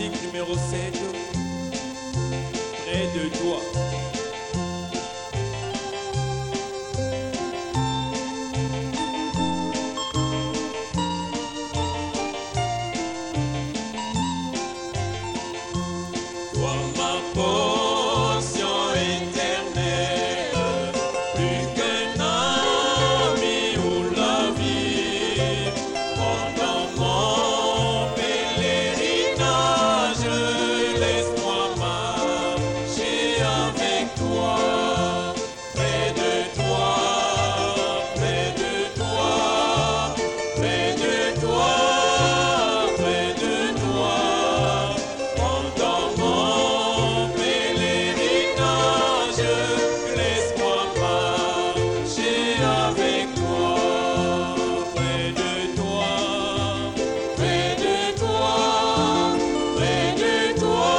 cantique numéro 7, près de toi. Toi ma portion éternelle, plus qu'un ami ou la vie, pendant mon pèlerinage, laisse-moi marcher avec toi, près de toi, près de toi, près de toi, près de toi, pendant mon pèlerinage, laisse-moi marcher avec toi, près de toi, près de toi, près de toi,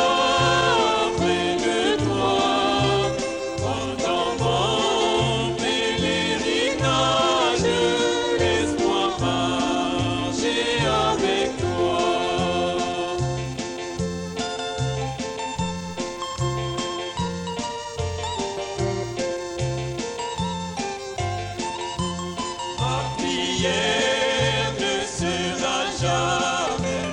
près de toi, pendant mon pèlerinage, laisse-moi marcher avec toi. Ma prière ne sera jamais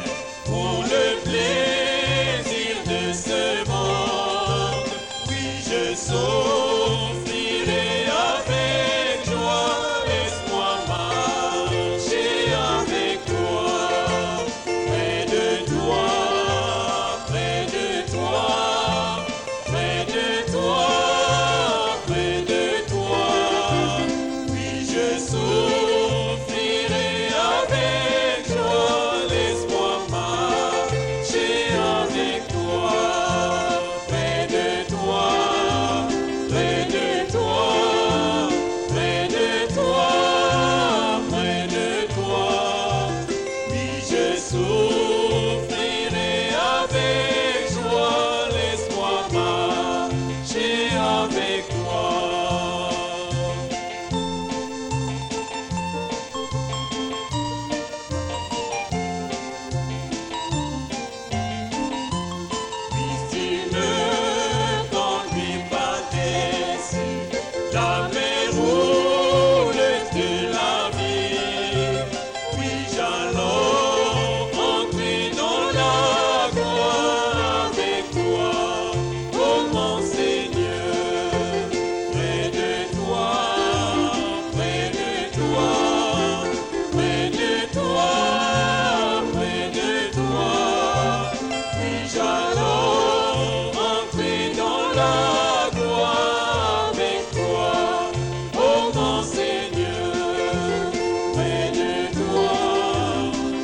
pour le plaisir de ce monde. Oui, je souffrirai avec joie. Laisse-moi marcher avec toi, près de toi, près de toi, près de toi, près de toi. Oui, je souffrirai avec joie, laisse-moi marcher avec toi, près de toi, près de toi, près de toi, près de toi. Oui, je souffrirai avec joie, laisse-moi marcher avec toi. Puisse-tu me conduire par-dessus la mer rouleuse de la vie. Puis-je alors entrer dans la gloire avec toi, oh mon Seigneur, près de toi, près de toi, près de toi, près de toi. Puis-je alors entrer dans la gloire avec toi, oh mon Seigneur, près de toi,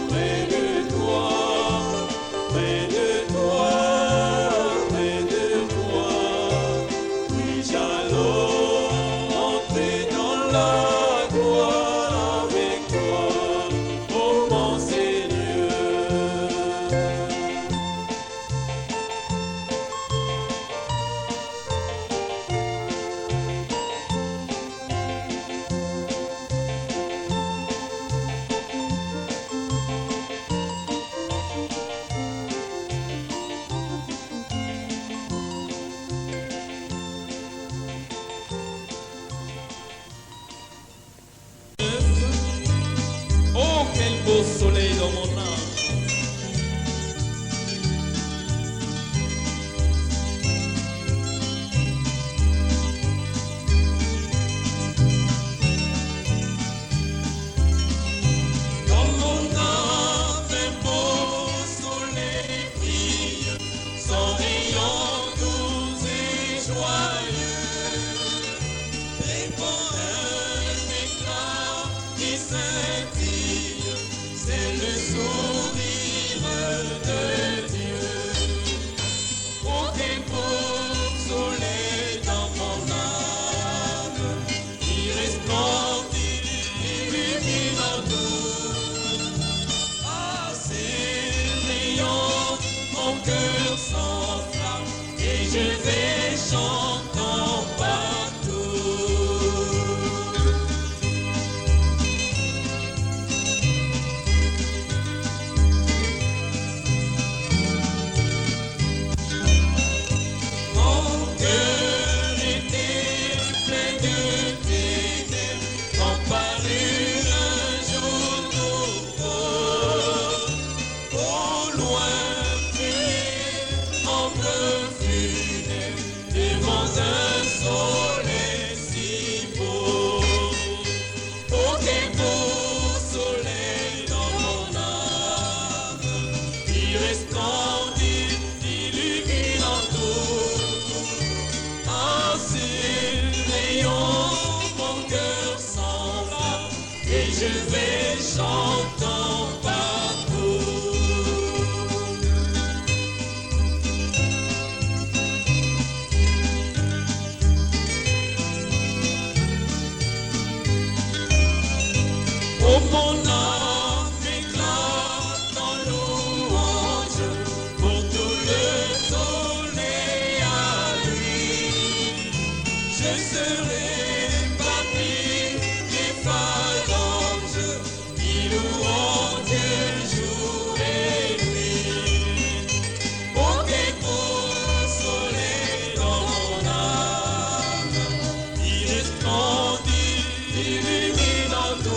près de toi, près de toi, près de toi. Puis-je alors entrer dans la gloire avec toi, oh mon Seigneur. Oh, quel beau soleil dans mon âme. Dans mon âme, un beau soleil brille, son rayon doux et joyeux répand un éclat qui scintille, c'est et je vais chantant partout. Oh, mon âme éclate en louange pour tout le soleil à lui. Je serai parmi les phalanges qui louent Dieu jour et nuit. Oh, quel beau soleil dans mon âme, il resplendit, illuminant tout.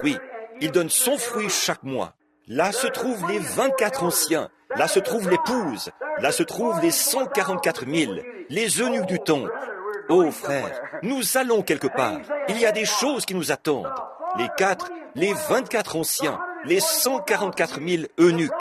Oui, il donne son fruit chaque mois. Là se trouvent les 24 anciens, là se trouve l'épouse, là se trouvent les 144 000, les eunuques du temple. Oh frère, nous allons quelque part. Il y a des choses qui nous attendent. Les 24 anciens, les 144 000 eunuques,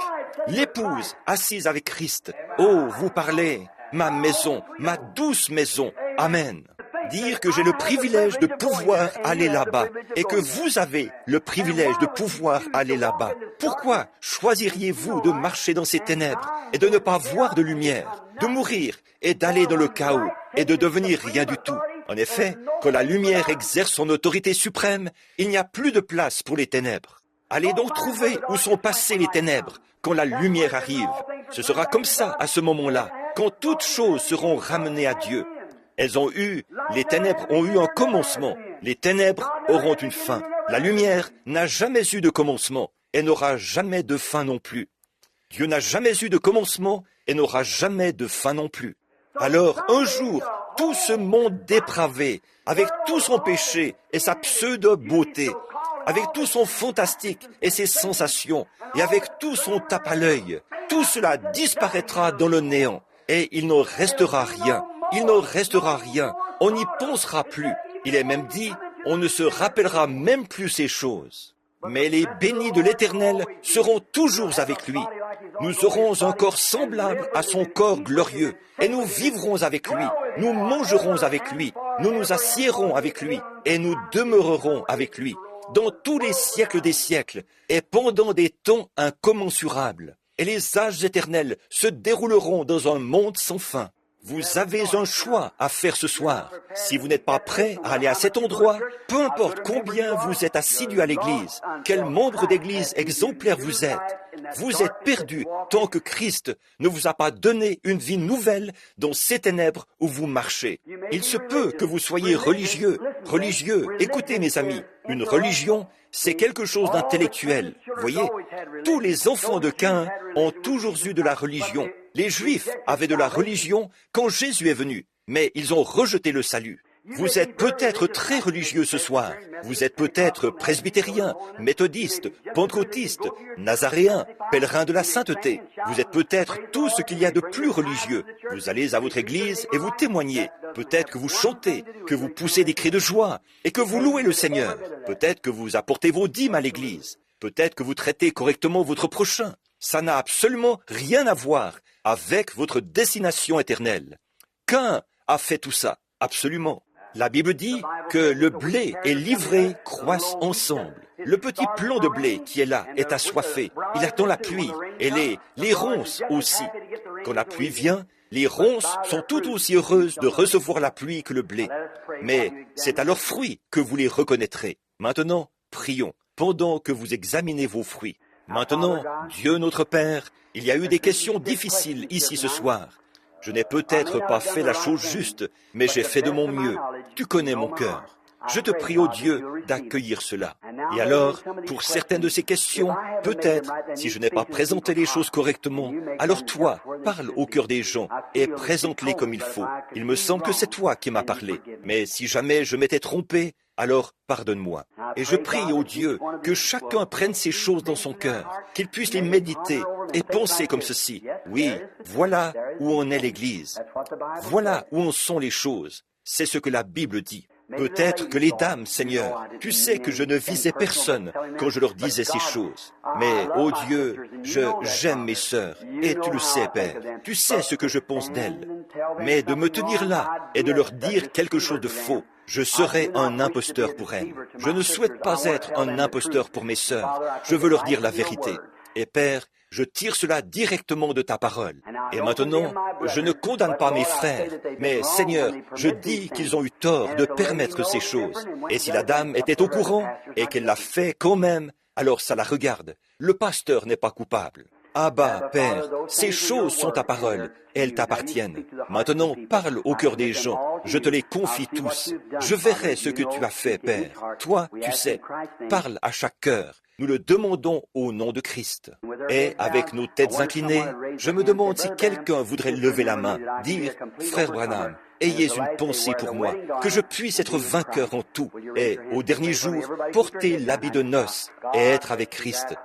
l'épouse assise avec Christ. Oh, vous parlez, ma maison, ma douce maison. Amen. Dire que j'ai le privilège de pouvoir aller là-bas et que vous avez le privilège de pouvoir aller là-bas. Pourquoi choisiriez-vous de marcher dans ces ténèbres et de ne pas voir de lumière, de mourir et d'aller dans le chaos et de devenir rien du tout? En effet, quand la lumière exerce son autorité suprême, il n'y a plus de place pour les ténèbres. Allez donc trouver où sont passées les ténèbres quand la lumière arrive. Ce sera comme ça à ce moment-là, quand toutes choses seront ramenées à Dieu. Les ténèbres ont eu un commencement, les ténèbres auront une fin. La lumière n'a jamais eu de commencement et n'aura jamais de fin non plus. Dieu n'a jamais eu de commencement et n'aura jamais de fin non plus. Alors, un jour, tout ce monde dépravé, avec tout son péché et sa pseudo-beauté, avec tout son fantastique et ses sensations, et avec tout son tape à l'œil, tout cela disparaîtra dans le néant, et il n'en restera rien. Il n'en restera rien, on n'y pensera plus. Il est même dit, on ne se rappellera même plus ces choses. Mais les bénis de l'Éternel seront toujours avec lui. Nous aurons un corps semblable à son corps glorieux, et nous vivrons avec lui, nous mangerons avec lui, nous nous assiérons avec lui, et nous demeurerons avec lui. dans tous les siècles des siècles, et pendant des temps incommensurables. Et les âges éternels se dérouleront dans un monde sans fin. Vous avez un choix à faire ce soir. Si vous n'êtes pas prêt à aller à cet endroit, peu importe combien vous êtes assidu à l'église, quel membre d'église exemplaire vous êtes perdu tant que Christ ne vous a pas donné une vie nouvelle dans ces ténèbres où vous marchez. Il se peut que vous soyez religieux. Écoutez mes amis, une religion, c'est quelque chose d'intellectuel. Voyez, tous les enfants de Caïn ont toujours eu de la religion. Les Juifs avaient de la religion quand Jésus est venu, mais ils ont rejeté le salut. Vous êtes peut-être très religieux ce soir. Vous êtes peut-être presbytérien, méthodiste, pentecôtiste, nazaréen, pèlerin de la sainteté. Vous êtes peut-être tout ce qu'il y a de plus religieux. Vous allez à votre église et vous témoignez. Peut-être que vous chantez, que vous poussez des cris de joie et que vous louez le Seigneur. Peut-être que vous apportez vos dîmes à l'église. Peut-être que vous traitez correctement votre prochain. Ça n'a absolument rien à voir avec votre destination éternelle. Caïn a fait tout ça, absolument. La Bible dit que le blé et l'ivraie croissent ensemble. Le petit plant de blé qui est là est assoiffé. Il attend la pluie. Et les ronces aussi. Quand la pluie vient, les ronces sont tout aussi heureuses de recevoir la pluie que le blé. Mais c'est à leurs fruits que vous les reconnaîtrez. Maintenant, prions, pendant que vous examinez vos fruits. Maintenant, Dieu notre Père, il y a eu des questions difficiles ici ce soir. Je n'ai peut-être pas fait la chose juste, mais j'ai fait de mon mieux. Tu connais mon cœur. Je te prie, ô Dieu, d'accueillir cela. Et alors, pour certaines de ces questions, peut-être, si je n'ai pas présenté les choses correctement, alors toi, parle au cœur des gens et présente-les comme il faut. Il me semble que c'est toi qui m'as parlé. Mais si jamais je m'étais trompé, alors pardonne-moi. Et je prie, ô Dieu, que chacun prenne ces choses dans son cœur, qu'il puisse les méditer et penser comme ceci. Oui, voilà où en est l'Église. Voilà où en sont les choses. C'est ce que la Bible dit. Peut-être que les dames, Seigneur, tu sais que je ne visais personne quand je leur disais ces choses. Mais, ô Dieu, j'aime mes sœurs, et tu le sais, Père. Tu sais ce que je pense d'elles. Mais de me tenir là et de leur dire quelque chose de faux, je serai un imposteur pour elles. Je ne souhaite pas être un imposteur pour mes sœurs. Je veux leur dire la vérité. Et Père, je tire cela directement de ta parole. Et maintenant, je ne condamne pas mes frères, mais Seigneur, je dis qu'ils ont eu tort de permettre ces choses. Et si la dame était au courant et qu'elle l'a fait quand même, alors ça la regarde. Le pasteur n'est pas coupable. Abba, Père, ces choses sont ta parole, et elles t'appartiennent. Maintenant, parle au cœur des gens, je te les confie tous. Je verrai ce que tu as fait, Père. Toi, tu sais, parle à chaque cœur. Nous le demandons au nom de Christ. Et avec nos têtes inclinées, je me demande si quelqu'un voudrait lever la main, dire, Frère Branham, ayez une pensée pour moi, que je puisse être vainqueur en tout, et au dernier jour, porter l'habit de noces et être avec Christ.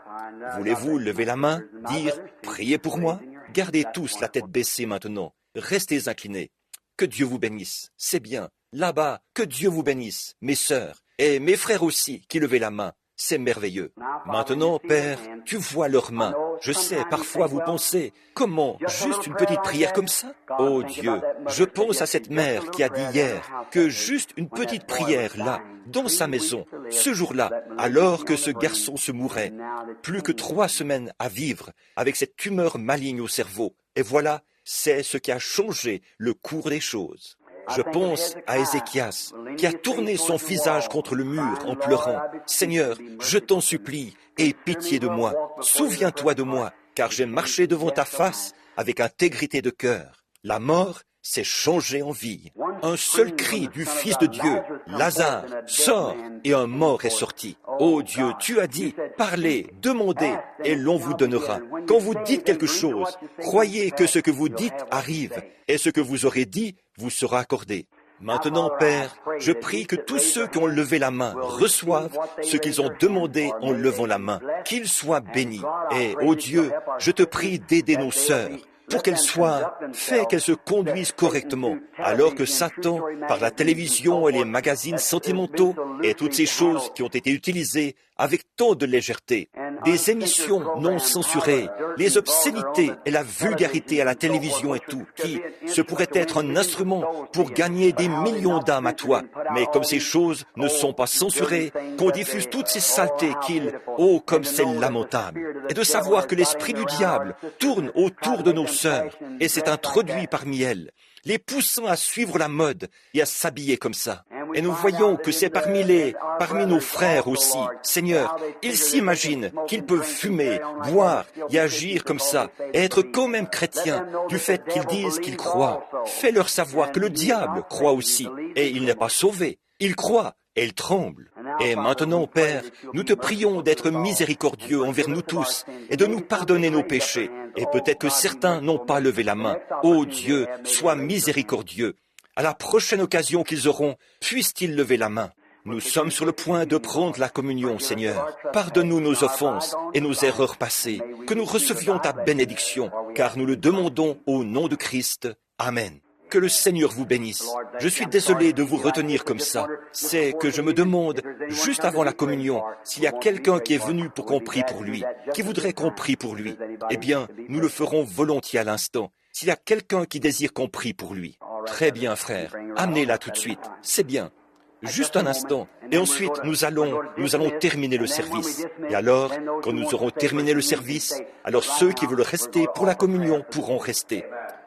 Voulez-vous lever la main, dire, priez pour moi? Gardez tous la tête baissée maintenant, restez inclinés. Que Dieu vous bénisse, c'est bien. Là-bas, que Dieu vous bénisse, mes sœurs, et mes frères aussi qui levaient la main. C'est merveilleux. Maintenant, Père, tu vois leurs mains. Je sais, parfois vous pensez, comment, juste une petite prière comme ça? Oh Dieu, je pense à cette mère qui a dit hier que juste une petite prière là, dans sa maison, ce jour-là, alors que ce garçon se mourait, plus que 3 semaines à vivre avec cette tumeur maligne au cerveau. Et voilà, c'est ce qui a changé le cours des choses. Je pense à Ézéchias, qui a tourné son visage contre le mur en pleurant. « Seigneur, je t'en supplie, aie pitié de moi. Souviens-toi de moi, car j'ai marché devant ta face avec intégrité de cœur. » La mort s'est changée en vie. Un seul cri du Fils de Dieu, « Lazare, sors !» et un mort est sorti. Ô Dieu, tu as dit, parlez, demandez, et l'on vous donnera. Quand vous dites quelque chose, croyez que ce que vous dites arrive, et ce que vous aurez dit vous sera accordé. Maintenant, Père, je prie que tous ceux qui ont levé la main reçoivent ce qu'ils ont demandé en levant la main, qu'ils soient bénis. Et, ô Dieu, je te prie d'aider nos sœurs, pour qu'elles soient, fais qu'elles se conduisent correctement, alors que Satan, par la télévision et les magazines sentimentaux, et toutes ces choses qui ont été utilisées avec tant de légèreté, des émissions non censurées, les obscénités et la vulgarité à la télévision et tout, qui, ce pourrait être un instrument pour gagner des millions d'âmes à toi. Mais comme ces choses ne sont pas censurées, qu'on diffuse toutes ces saletés oh, comme c'est lamentable. Et de savoir que l'esprit du diable tourne autour de nos sœurs et s'est introduit parmi elles, les poussant à suivre la mode et à s'habiller comme ça. Et nous voyons que c'est parmi nos frères aussi. Seigneur, ils s'imaginent qu'ils peuvent fumer, boire et agir comme ça, et être quand même chrétiens du fait qu'ils disent qu'ils croient. Fais-leur savoir que le diable croit aussi, et il n'est pas sauvé. Il croit et il tremble. Et maintenant, Père, nous te prions d'être miséricordieux envers nous tous et de nous pardonner nos péchés. Et peut-être que certains n'ont pas levé la main. Ô Dieu, sois miséricordieux. À la prochaine occasion qu'ils auront, puissent-ils lever la main. Nous sommes sur le point de prendre la communion, Seigneur. Pardonne-nous nos offenses et nos erreurs passées, que nous recevions ta bénédiction, car nous le demandons au nom de Christ. Amen. Que le Seigneur vous bénisse. Je suis désolé de vous retenir comme ça. C'est que je me demande, juste avant la communion, s'il y a quelqu'un qui est venu pour qu'on prie pour lui, qui voudrait qu'on prie pour lui. Eh bien, nous le ferons volontiers à l'instant. S'il y a quelqu'un qui désire qu'on prie pour lui. Très bien, frère. Amenez-la tout de suite. C'est bien. Juste un instant. Et ensuite, nous allons terminer le service. Et alors, quand nous aurons terminé le service, alors ceux qui veulent rester pour la communion pourront rester.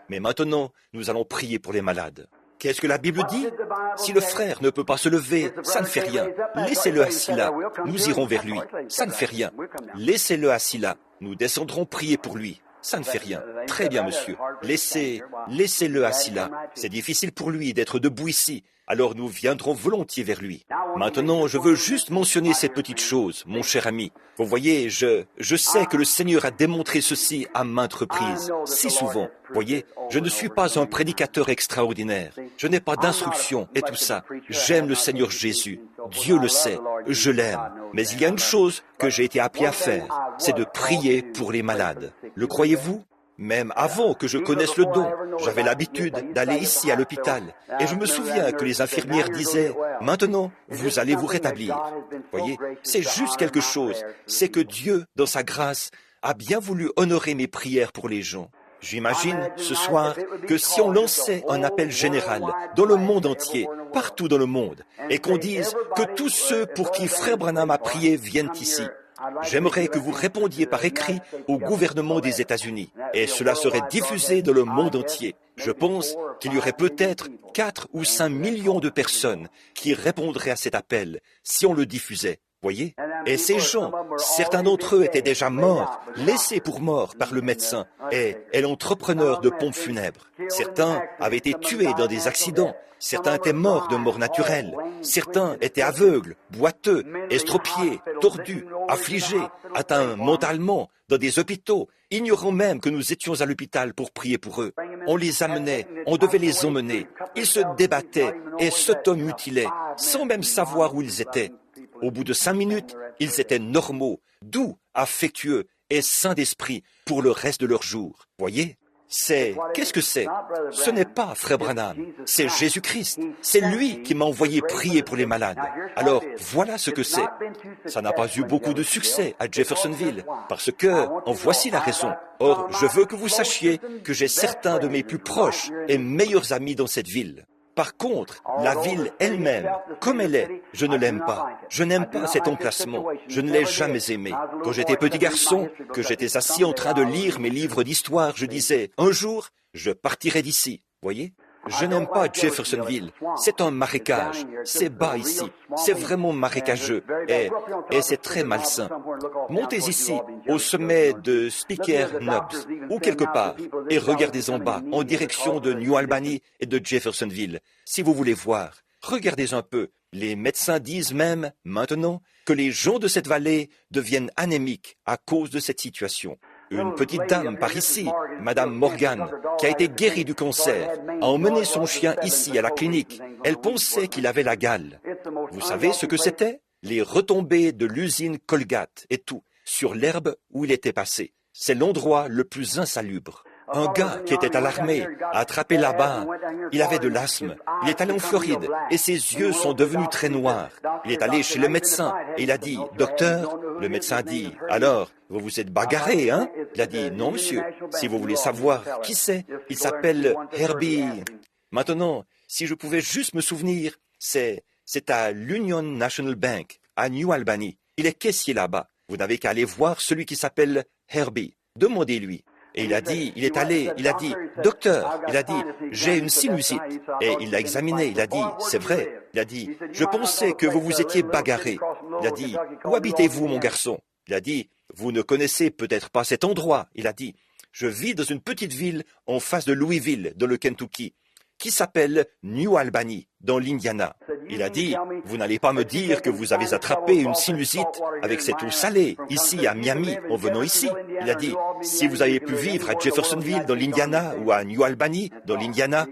Mais maintenant, nous allons prier pour les malades. Qu'est-ce que la Bible dit? Si le frère ne peut pas se lever, ça ne fait rien. Laissez-le assis là. Nous irons vers lui. Ça ne fait rien. Laissez-le assis là. Nous descendrons prier pour lui. Ça ne fait rien. Très bien, monsieur. Laissez-le assis là. C'est difficile pour lui d'être debout ici. Alors nous viendrons volontiers vers lui. Maintenant, je veux juste mentionner cette petite chose, mon cher ami. Vous voyez, je sais que le Seigneur a démontré ceci à maintes reprises, si souvent. Voyez, je ne suis pas un prédicateur extraordinaire. Je n'ai pas d'instruction et tout ça. J'aime le Seigneur Jésus. Dieu le sait. Je l'aime. Mais il y a une chose que j'ai été appelé à faire, c'est de prier pour les malades. Le croyez-vous? Même avant que je connaisse le don, j'avais l'habitude d'aller ici à l'hôpital. Et je me souviens que les infirmières disaient, « Maintenant, vous allez vous rétablir. » Voyez, c'est juste quelque chose. C'est que Dieu, dans sa grâce, a bien voulu honorer mes prières pour les gens. J'imagine, ce soir, que si on lançait un appel général dans le monde entier, partout dans le monde, et qu'on dise que tous ceux pour qui Frère Branham a prié viennent ici, j'aimerais que vous répondiez par écrit au gouvernement des États-Unis, et cela serait diffusé dans le monde entier. Je pense qu'il y aurait peut-être 4 ou 5 millions de personnes qui répondraient à cet appel si on le diffusait. Voyez? Et ces gens, certains d'entre eux étaient déjà morts, laissés pour morts par le médecin et l'entrepreneur de pompes funèbres. Certains avaient été tués dans des accidents. Certains étaient morts de mort naturelle. Certains étaient aveugles, boiteux, estropiés, tordus, affligés, atteints mentalement, dans des hôpitaux, ignorant même que nous étions à l'hôpital pour prier pour eux. On les amenait, on devait les emmener. Ils se débattaient et s'automutilaient, sans même savoir où ils étaient. Au bout de 5 minutes, ils étaient normaux, doux, affectueux et sains d'esprit pour le reste de leur jour. Voyez? Qu'est-ce que c'est? Ce n'est pas Frère Branham, c'est Jésus-Christ. C'est lui qui m'a envoyé prier pour les malades. Alors, voilà ce que c'est. Ça n'a pas eu beaucoup de succès à Jeffersonville, parce que, en voici la raison. Or, je veux que vous sachiez que j'ai certains de mes plus proches et meilleurs amis dans cette ville. Par contre, la ville elle-même, comme elle est, je ne l'aime pas. Je n'aime pas cet emplacement. Je ne l'ai jamais aimé. Quand j'étais petit garçon, que j'étais assis en train de lire mes livres d'histoire, je disais, un jour, je partirai d'ici. Voyez? Je n'aime pas Jeffersonville. C'est un marécage. C'est bas ici. C'est vraiment marécageux. Et c'est très malsain. Montez ici, au sommet de Speaker Knobs, ou quelque part, et regardez en bas, en direction de New Albany et de Jeffersonville. Si vous voulez voir, regardez un peu. Les médecins disent même, maintenant, que les gens de cette vallée deviennent anémiques à cause de cette situation. Une petite dame par ici, Madame Morgan, qui a été guérie du cancer, a emmené son chien ici à la clinique. Elle pensait qu'il avait la gale. Vous savez ce que c'était? Les retombées de l'usine Colgate et tout, sur l'herbe où il était passé. C'est l'endroit le plus insalubre. Un gars qui était à l'armée a attrapé là-bas. Il avait de l'asthme. Il est allé en Floride et ses yeux sont devenus très noirs. Il est allé chez le médecin et il a dit, « Docteur », le médecin a dit, « Alors, vous vous êtes bagarré, hein ?» Il a dit, « Non, monsieur, si vous voulez savoir qui c'est, il s'appelle Herbie. » Maintenant, si je pouvais juste me souvenir, c'est à l'Union National Bank, à New Albany. Il est caissier là-bas. Vous n'avez qu'à aller voir celui qui s'appelle Herbie. Demandez-lui. Et il a dit, docteur, il a dit, j'ai une sinusite. Et il l'a examiné, il a dit, c'est vrai. Il a dit, je pensais que vous vous étiez bagarré. Il a dit, où habitez-vous, mon garçon? Il a dit, vous ne connaissez peut-être pas cet endroit. Il a dit, je vis dans une petite ville en face de Louisville, dans le Kentucky, qui s'appelle New Albany, dans l'Indiana. Il a dit, vous n'allez pas me dire que vous avez attrapé une sinusite avec cette eau salée, ici à Miami, en venant ici. Il a dit, si vous avez pu vivre à Jeffersonville, dans l'Indiana, ou à New Albany, dans l'Indiana,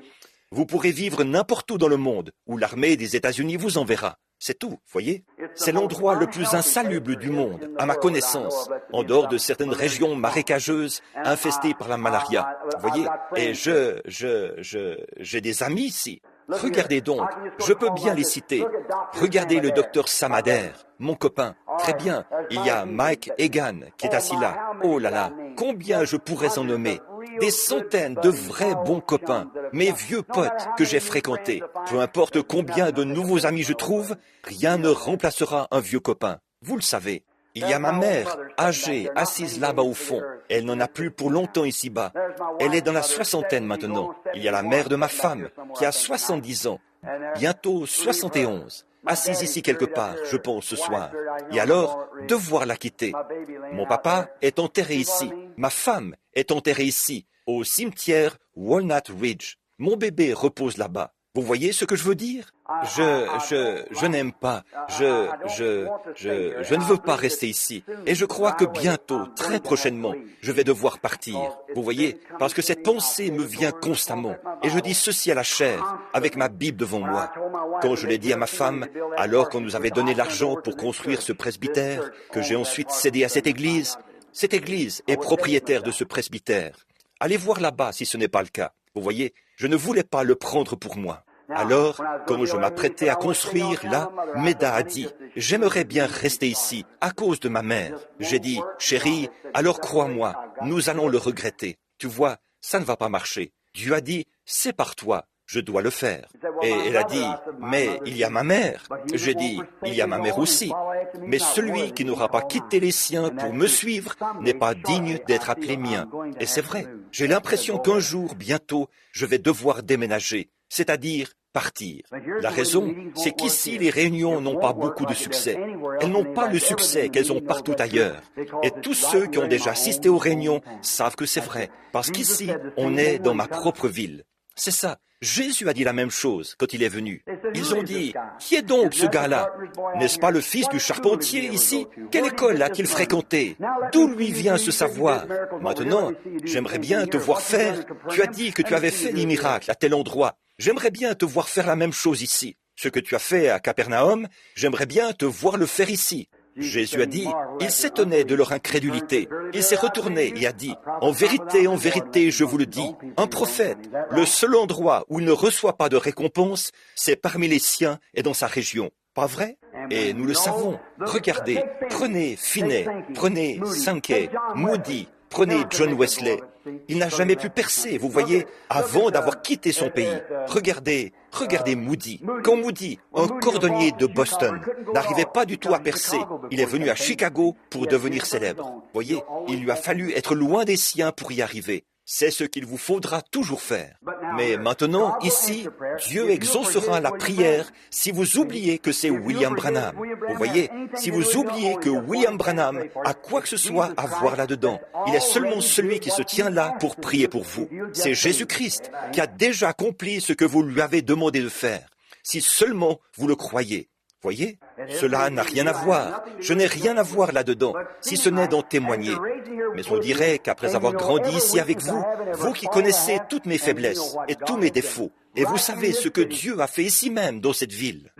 vous pourrez vivre n'importe où dans le monde, où l'armée des États-Unis vous enverra. C'est tout, voyez? C'est l'endroit le plus insalubre du monde, à ma connaissance, en dehors de certaines régions marécageuses infestées par la malaria. Voyez? Et j'ai des amis ici. Regardez donc, je peux bien les citer. Regardez le docteur Samader, mon copain. Très bien, il y a Mike Egan qui est assis là. Oh là là, combien je pourrais en nommer? Des centaines de vrais bons copains, mes vieux potes que j'ai fréquentés. Peu importe combien de nouveaux amis je trouve, rien ne remplacera un vieux copain. Vous le savez. Il y a ma mère, âgée, assise là-bas au fond. Elle n'en a plus pour longtemps ici-bas. Elle est dans la soixantaine maintenant. Il y a la mère de ma femme, qui a 70 ans, bientôt 71, assise ici quelque part, je pense, ce soir. Et alors, devoir la quitter. Mon papa est enterré ici. Ma femme est enterrée ici, au cimetière Walnut Ridge. Mon bébé repose là-bas. Vous voyez ce que je veux dire? Je n'aime pas, je ne veux pas rester ici. Et je crois que bientôt, très prochainement, je vais devoir partir. Vous voyez? Parce que cette pensée me vient constamment. Et je dis ceci à la chair, avec ma Bible devant moi. Quand je l'ai dit à ma femme, alors qu'on nous avait donné l'argent pour construire ce presbytère, que j'ai ensuite cédé à cette église est propriétaire de ce presbytère. Allez voir là-bas si ce n'est pas le cas. Vous voyez, je ne voulais pas le prendre pour moi. Alors, quand je m'apprêtais à construire là, Meda a dit, j'aimerais bien rester ici à cause de ma mère. J'ai dit, chérie, alors crois-moi, nous allons le regretter. Tu vois, ça ne va pas marcher. Dieu a dit, c'est par toi, je dois le faire. Et elle a dit, mais il y a ma mère. J'ai dit, il y a ma mère aussi. Mais celui qui n'aura pas quitté les siens pour me suivre n'est pas digne d'être appelé mien. Et c'est vrai, j'ai l'impression qu'un jour, bientôt, je vais devoir déménager, c'est-à-dire partir. La raison, c'est qu'ici, les réunions n'ont pas beaucoup de succès. Elles n'ont pas le succès qu'elles ont partout ailleurs. Et tous ceux qui ont déjà assisté aux réunions savent que c'est vrai, parce qu'ici, on est dans ma propre ville. C'est ça. Jésus a dit la même chose quand il est venu. Ils ont dit, qui est donc ce gars-là? N'est-ce pas le fils du charpentier ici? Quelle école a-t-il fréquenté? D'où lui vient ce savoir? Maintenant, j'aimerais bien te voir faire. Tu as dit que tu avais fait des miracles à tel endroit. J'aimerais bien te voir faire la même chose ici. Ce que tu as fait à Capernaum, j'aimerais bien te voir le faire ici. Jésus a dit, il s'étonnait de leur incrédulité. Il s'est retourné et a dit, en vérité, je vous le dis, un prophète, le seul endroit où il ne reçoit pas de récompense, c'est parmi les siens et dans sa région. Pas vrai? Et nous le savons. Regardez, prenez Finney, prenez Sankey, Moody, prenez John Wesley. Il n'a jamais pu percer, vous voyez, avant d'avoir quitté son pays. Regardez Moody. Quand Moody, un cordonnier de Boston, n'arrivait pas du tout à percer, il est venu à Chicago pour devenir célèbre. Vous voyez, il lui a fallu être loin des siens pour y arriver. C'est ce qu'il vous faudra toujours faire. Mais maintenant, ici, Dieu exaucera la prière si vous oubliez que c'est William Branham. Vous voyez, si vous oubliez que William Branham a quoi que ce soit à voir là-dedans, il est seulement celui qui se tient là pour prier pour vous. C'est Jésus-Christ qui a déjà accompli ce que vous lui avez demandé de faire. Si seulement vous le croyez. Voyez, cela n'a rien à voir. Je n'ai rien à voir là-dedans, si ce n'est d'en témoigner. Mais on dirait qu'après avoir grandi ici avec vous, vous qui connaissez toutes mes faiblesses et tous mes défauts, et vous savez ce que Dieu a fait ici même dans cette ville,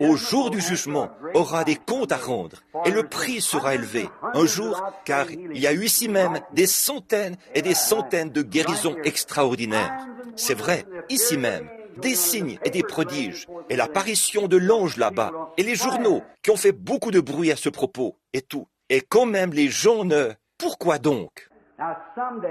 au jour du jugement, aura des comptes à rendre, et le prix sera élevé, un jour, car il y a eu ici même des centaines et des centaines de guérisons extraordinaires. C'est vrai, ici même, des signes et des prodiges, et l'apparition de l'ange là-bas, et les journaux qui ont fait beaucoup de bruit à ce propos, et tout. Et quand même les gens ne... Pourquoi donc?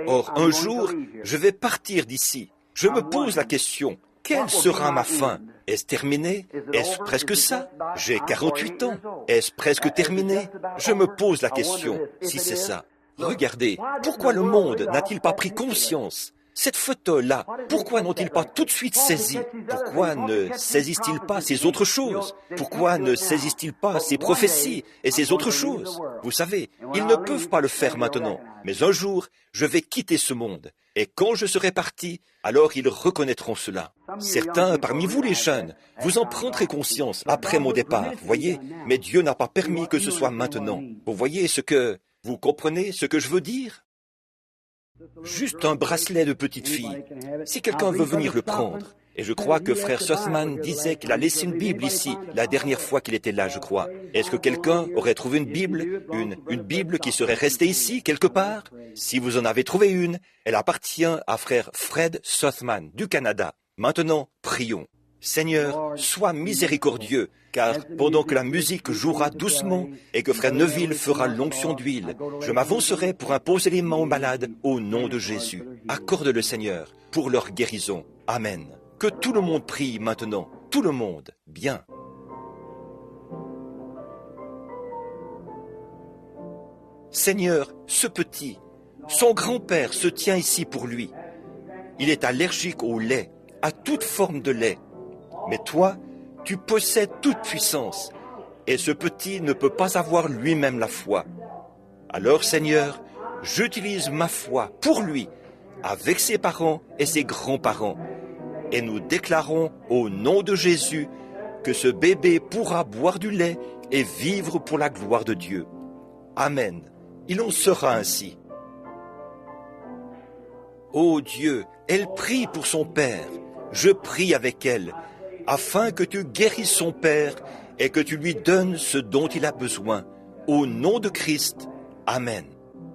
Or, un jour, je vais partir d'ici. Je me pose la question, quelle sera ma fin? Est-ce terminé? Est-ce presque ça? J'ai 48 ans. Est-ce presque terminé? Je me pose la question, si c'est ça. Regardez, pourquoi le monde n'a-t-il pas pris conscience? Cette photo-là, pourquoi n'ont-ils pas tout de suite saisi? Pourquoi ne saisissent-ils pas ces autres choses? Pourquoi ne saisissent-ils pas ces prophéties et ces autres choses? Vous savez, ils ne peuvent pas le faire maintenant. Mais un jour, je vais quitter ce monde. Et quand je serai parti, alors ils reconnaîtront cela. Certains parmi vous les jeunes, vous en prendrez conscience après mon départ, voyez? Mais Dieu n'a pas permis que ce soit maintenant. Vous voyez vous comprenez ce que je veux dire? Juste un bracelet de petite fille. Si quelqu'un veut venir le prendre, et je crois que frère Sussman disait qu'il a laissé une Bible ici, la dernière fois qu'il était là, je crois. Est-ce que quelqu'un aurait trouvé une Bible, une Bible qui serait restée ici, quelque part? Si vous en avez trouvé une, elle appartient à frère Fred Sussman, du Canada. Maintenant, prions. Seigneur, sois miséricordieux, car pendant que la musique jouera doucement et que frère Neville fera l'onction d'huile, je m'avancerai pour imposer les mains aux malades au nom de Jésus. Accorde-le, Seigneur, pour leur guérison. Amen. Que tout le monde prie maintenant. Tout le monde. Bien. Seigneur, ce petit, son grand-père se tient ici pour lui. Il est allergique au lait, à toute forme de lait. Mais toi, tu possèdes toute puissance, et ce petit ne peut pas avoir lui-même la foi. Alors, Seigneur, j'utilise ma foi pour lui, avec ses parents et ses grands-parents, et nous déclarons au nom de Jésus que ce bébé pourra boire du lait et vivre pour la gloire de Dieu. Amen. Il en sera ainsi. Ô Dieu, elle prie pour son père. Je prie avec elle, afin que tu guérisses son père et que tu lui donnes ce dont il a besoin. Au nom de Christ. Amen.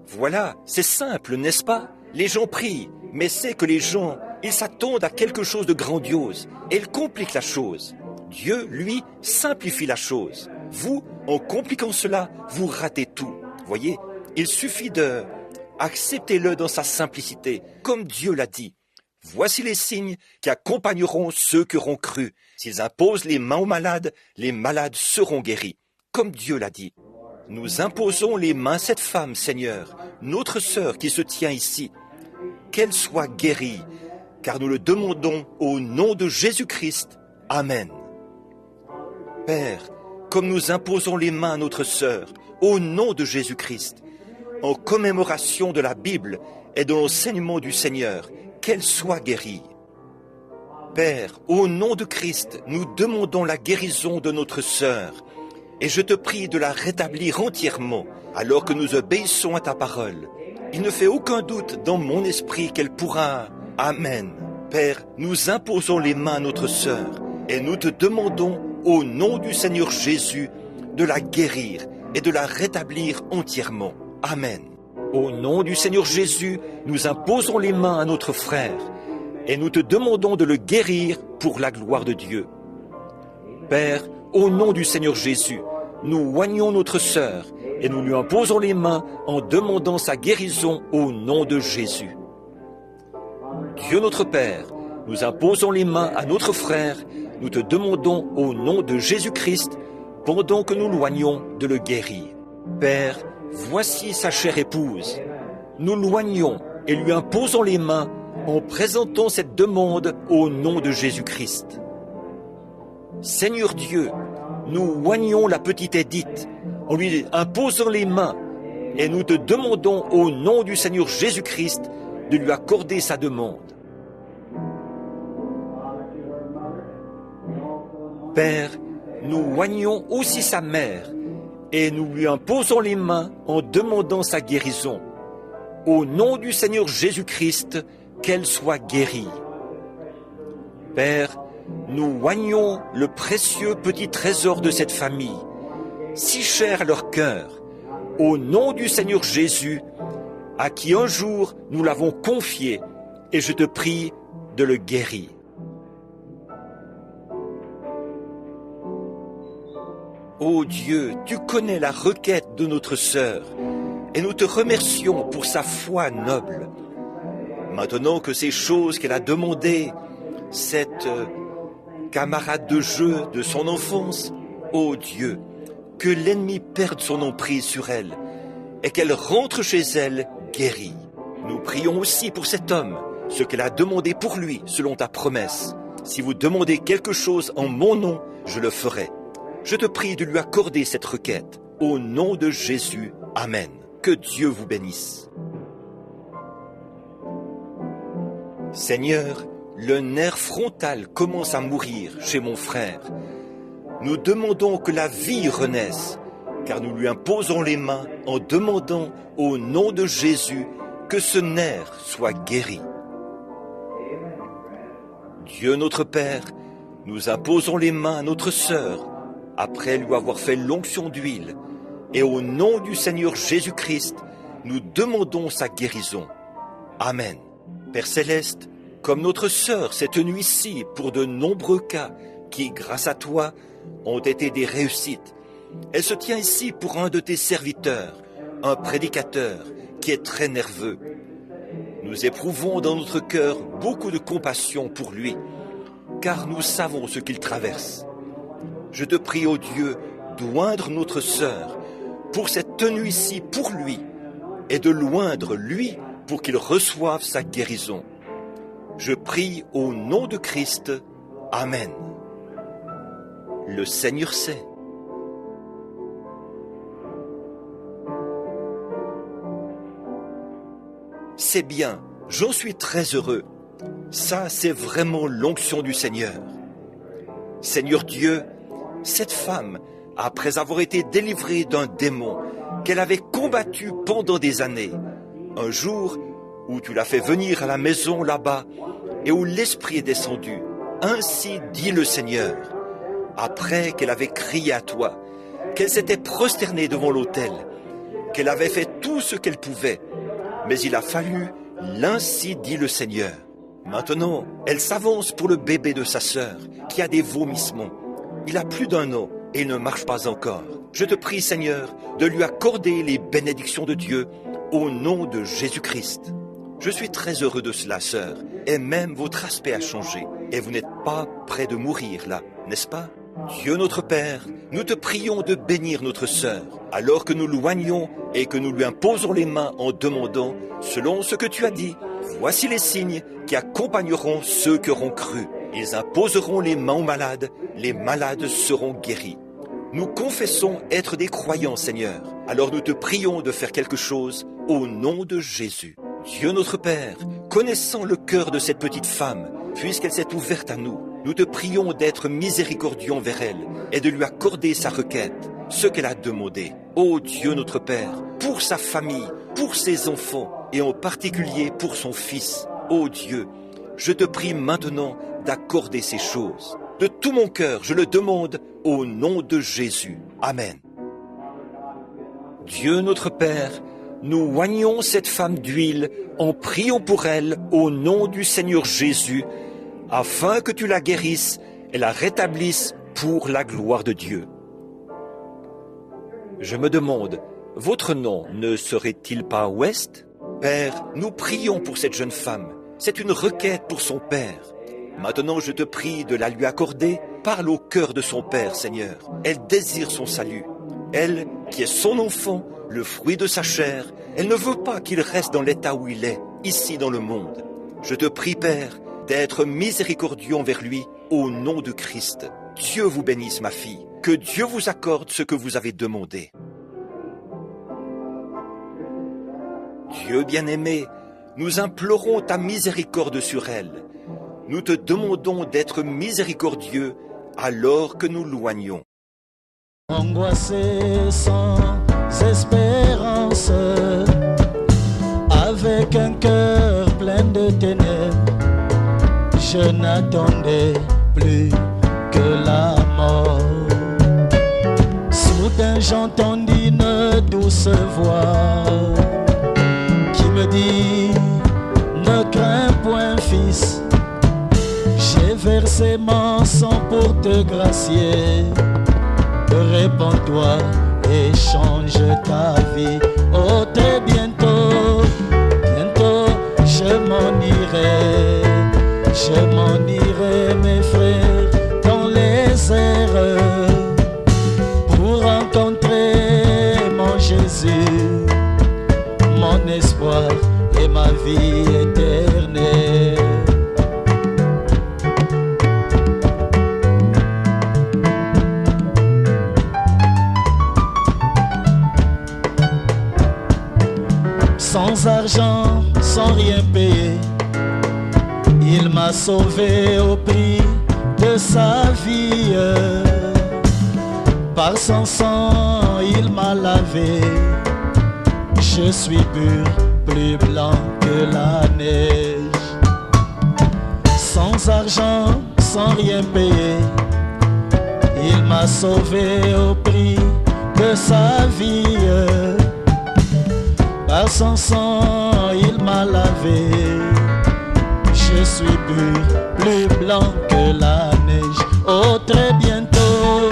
Voilà, c'est simple, n'est-ce pas? Les gens prient, mais c'est que les gens, ils s'attendent à quelque chose de grandiose et ils compliquent la chose. Dieu, lui, simplifie la chose. Vous, en compliquant cela, vous ratez tout. Voyez, il suffit de... Acceptez-le dans sa simplicité, comme Dieu l'a dit. Voici les signes qui accompagneront ceux qui auront cru. S'ils imposent les mains aux malades, les malades seront guéris, comme Dieu l'a dit. Nous imposons les mains à cette femme, Seigneur, notre sœur qui se tient ici. Qu'elle soit guérie, car nous le demandons au nom de Jésus-Christ. Amen. Père, comme nous imposons les mains à notre sœur, au nom de Jésus-Christ, en commémoration de la Bible et de l'enseignement du Seigneur, qu'elle soit guérie. Père, au nom de Christ, nous demandons la guérison de notre sœur, et je te prie de la rétablir entièrement, alors que nous obéissons à ta parole. Il ne fait aucun doute dans mon esprit qu'elle pourra... Amen. Père, nous imposons les mains à notre sœur, et nous te demandons, au nom du Seigneur Jésus, de la guérir et de la rétablir entièrement. Amen. Au nom du Seigneur Jésus, nous imposons les mains à notre frère et nous te demandons de le guérir pour la gloire de Dieu. Père, au nom du Seigneur Jésus, nous oignons notre sœur et nous lui imposons les mains en demandant sa guérison au nom de Jésus. Dieu notre Père, nous imposons les mains à notre frère, nous te demandons au nom de Jésus-Christ, pendant que nous loignons de le guérir. Père, voici sa chère épouse. Nous loignons et lui imposons les mains en présentant cette demande au nom de Jésus-Christ. Seigneur Dieu, nous oignons la petite Édith en lui imposant les mains et nous te demandons au nom du Seigneur Jésus-Christ de lui accorder sa demande. Père, nous oignons aussi sa mère et nous lui imposons les mains en demandant sa guérison. Au nom du Seigneur Jésus-Christ, qu'elle soit guérie. Père, nous oignons le précieux petit trésor de cette famille, si cher à leur cœur, au nom du Seigneur Jésus, à qui un jour nous l'avons confié, et je te prie de le guérir. Ô Dieu, tu connais la requête de notre sœur, et nous te remercions pour sa foi noble. Maintenant que ces choses qu'elle a demandées, cette camarade de jeu de son enfance, ô Dieu, que l'ennemi perde son emprise sur elle, et qu'elle rentre chez elle guérie. Nous prions aussi pour cet homme, ce qu'elle a demandé pour lui, selon ta promesse. Si vous demandez quelque chose en mon nom, je le ferai. Je te prie de lui accorder cette requête. Au nom de Jésus, Amen. Que Dieu vous bénisse. Seigneur, le nerf frontal commence à mourir chez mon frère. Nous demandons que la vie renaisse, car nous lui imposons les mains en demandant au nom de Jésus que ce nerf soit guéri. Dieu notre Père, nous imposons les mains à notre sœur, après lui avoir fait l'onction d'huile, et au nom du Seigneur Jésus-Christ, nous demandons sa guérison. Amen. Père Céleste, comme notre sœur s'est tenue ici pour de nombreux cas qui, grâce à toi, ont été des réussites, elle se tient ici pour un de tes serviteurs, un prédicateur qui est très nerveux. Nous éprouvons dans notre cœur beaucoup de compassion pour lui, car nous savons ce qu'il traverse. Je te prie, ô Dieu, d'oindre notre sœur pour cette tenue ici pour lui, et de l'oindre lui pour qu'il reçoive sa guérison. Je prie au nom de Christ. Amen. Le Seigneur sait. C'est bien, j'en suis très heureux. Ça, c'est vraiment l'onction du Seigneur. Seigneur Dieu, cette femme, après avoir été délivrée d'un démon qu'elle avait combattu pendant des années, un jour où tu l'as fait venir à la maison là-bas et où l'Esprit est descendu, ainsi dit le Seigneur, après qu'elle avait crié à toi, qu'elle s'était prosternée devant l'autel, qu'elle avait fait tout ce qu'elle pouvait, mais il a fallu l'ainsi dit le Seigneur. Maintenant, elle s'avance pour le bébé de sa sœur, qui a des vomissements. Il a plus d'1 an et il ne marche pas encore. Je te prie, Seigneur, de lui accorder les bénédictions de Dieu au nom de Jésus-Christ. Je suis très heureux de cela, sœur, et même votre aspect a changé, et vous n'êtes pas près de mourir là, n'est-ce pas? Dieu notre Père, nous te prions de bénir notre sœur, alors que nous l'oignons et que nous lui imposons les mains en demandant, selon ce que tu as dit, voici les signes qui accompagneront ceux qui auront cru. Ils imposeront les mains aux malades, les malades seront guéris. Nous confessons être des croyants, Seigneur, alors nous te prions de faire quelque chose au nom de Jésus. Dieu notre Père, connaissant le cœur de cette petite femme, puisqu'elle s'est ouverte à nous, nous te prions d'être miséricordieux envers elle et de lui accorder sa requête, ce qu'elle a demandé. Ô Dieu notre Père, pour sa famille, pour ses enfants et en particulier pour son fils, ô Dieu, je te prie maintenant d'accorder ces choses. De tout mon cœur, je le demande au nom de Jésus. Amen. Dieu notre Père, nous oignons cette femme d'huile en priant pour elle au nom du Seigneur Jésus, afin que tu la guérisses et la rétablisses pour la gloire de Dieu. Je me demande, votre nom ne serait-il pas West? Père, nous prions pour cette jeune femme. C'est une requête pour son père. Maintenant, je te prie de la lui accorder. Parle au cœur de son père, Seigneur. Elle désire son salut. Elle, qui est son enfant, le fruit de sa chair, elle ne veut pas qu'il reste dans l'état où il est, ici dans le monde. Je te prie, Père, d'être miséricordieux envers lui au nom de Christ. Dieu vous bénisse, ma fille. Que Dieu vous accorde ce que vous avez demandé. Dieu bien-aimé, nous implorons ta miséricorde sur elle. Nous te demandons d'être miséricordieux alors que nous loignons. Angoissé sans espérance, avec un cœur plein de ténèbres, je n'attendais plus que la mort. Soudain j'entendis une douce voix qui me dit: ne crains point, fils, j'ai versé mon sang pour te gracier. Répands-toi et change ta vie. Oh, très bientôt, bientôt, je m'en irai, mes frères, dans les airs, pour rencontrer mon Jésus, mon espoir et ma vie éternelle. Sans argent, sans rien payer, il m'a sauvé au prix de sa vie. Par son sang, il m'a lavé. Je suis pur, plus blanc que la neige. Sans argent, sans rien payer, il m'a sauvé au prix de sa vie. Par son sang, il m'a lavé. Je suis pur, plus blanc que la neige. Oh, très bientôt,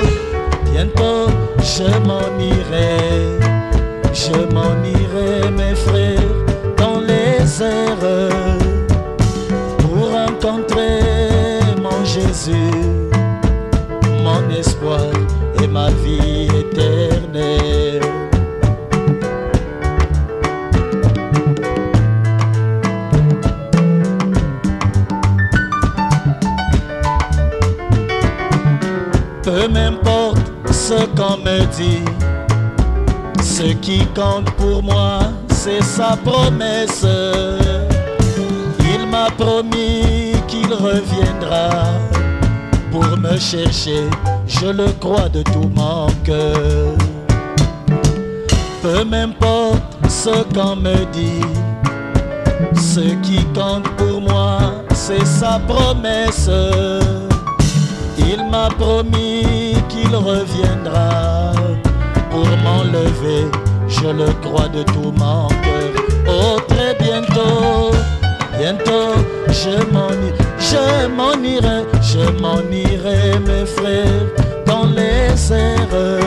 bientôt, je m'en irai, mes frères, dans les airs, pour rencontrer mon Jésus, mon espoir et ma vie éternelle. Peu m'importe ce qu'on me dit, ce qui compte pour moi, c'est sa promesse. Il m'a promis qu'il reviendra pour me chercher, je le crois de tout mon cœur. Peu m'importe ce qu'on me dit, ce qui compte pour moi, c'est sa promesse. Il m'a promis qu'il reviendra pour m'enlever, je le crois de tout mon cœur. Oh, très bientôt, bientôt, je m'en irai, mes frères, dans les airs,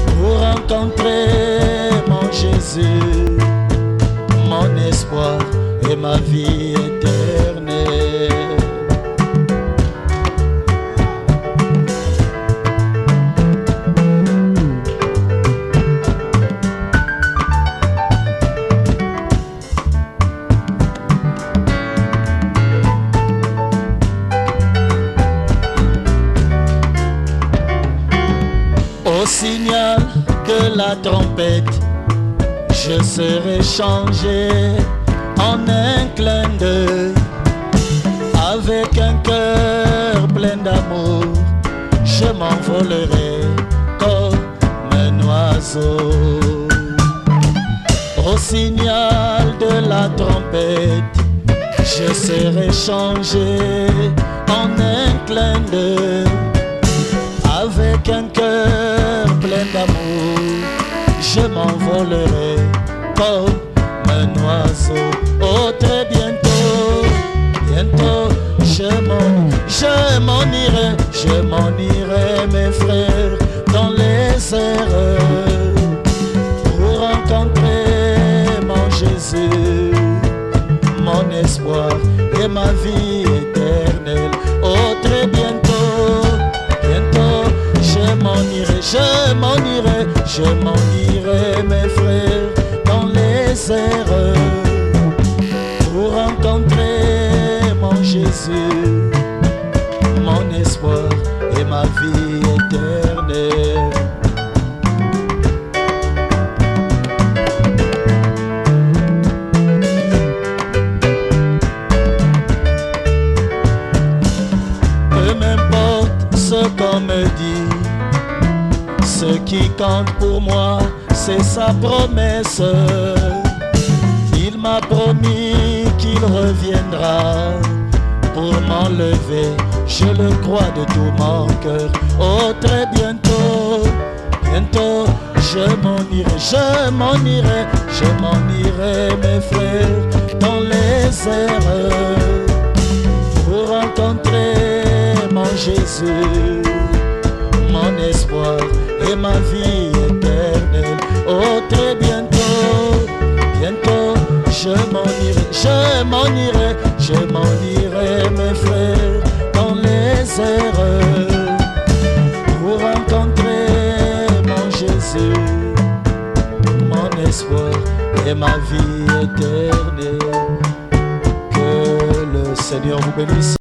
pour rencontrer mon Jésus, mon espoir et ma vie éternelle. Au signal de la trompette, je serai changé en un clin d'œil. Avec un cœur plein d'amour, je m'envolerai comme un oiseau. Au signal de la trompette, je serai changé en un clin d'œil. Avec un cœur plein d'amour, je m'envolerai comme un oiseau. Oh, très bientôt, bientôt, je m'en irai, mes frères, dans les airs, pour rencontrer mon Jésus, mon espoir et ma vie éternelle. Oh, très bientôt, bientôt, je m'en irai, mes frères, dans les airs, pour rencontrer mon Jésus, mon espoir et ma vie éternelle. qui compte pour moi, c'est sa promesse. Il m'a promis qu'il reviendra pour m'enlever, je le crois de tout mon cœur. Oh, très bientôt, bientôt, je m'en irai, mes frères, dans les airs, pour rencontrer mon Jésus, mon espoir et ma vie éternelle. Oh, très bientôt, bientôt, je m'en irai, mes frères, dans les airs, pour rencontrer mon Jésus, mon espoir et ma vie éternelle. Que le Seigneur vous bénisse.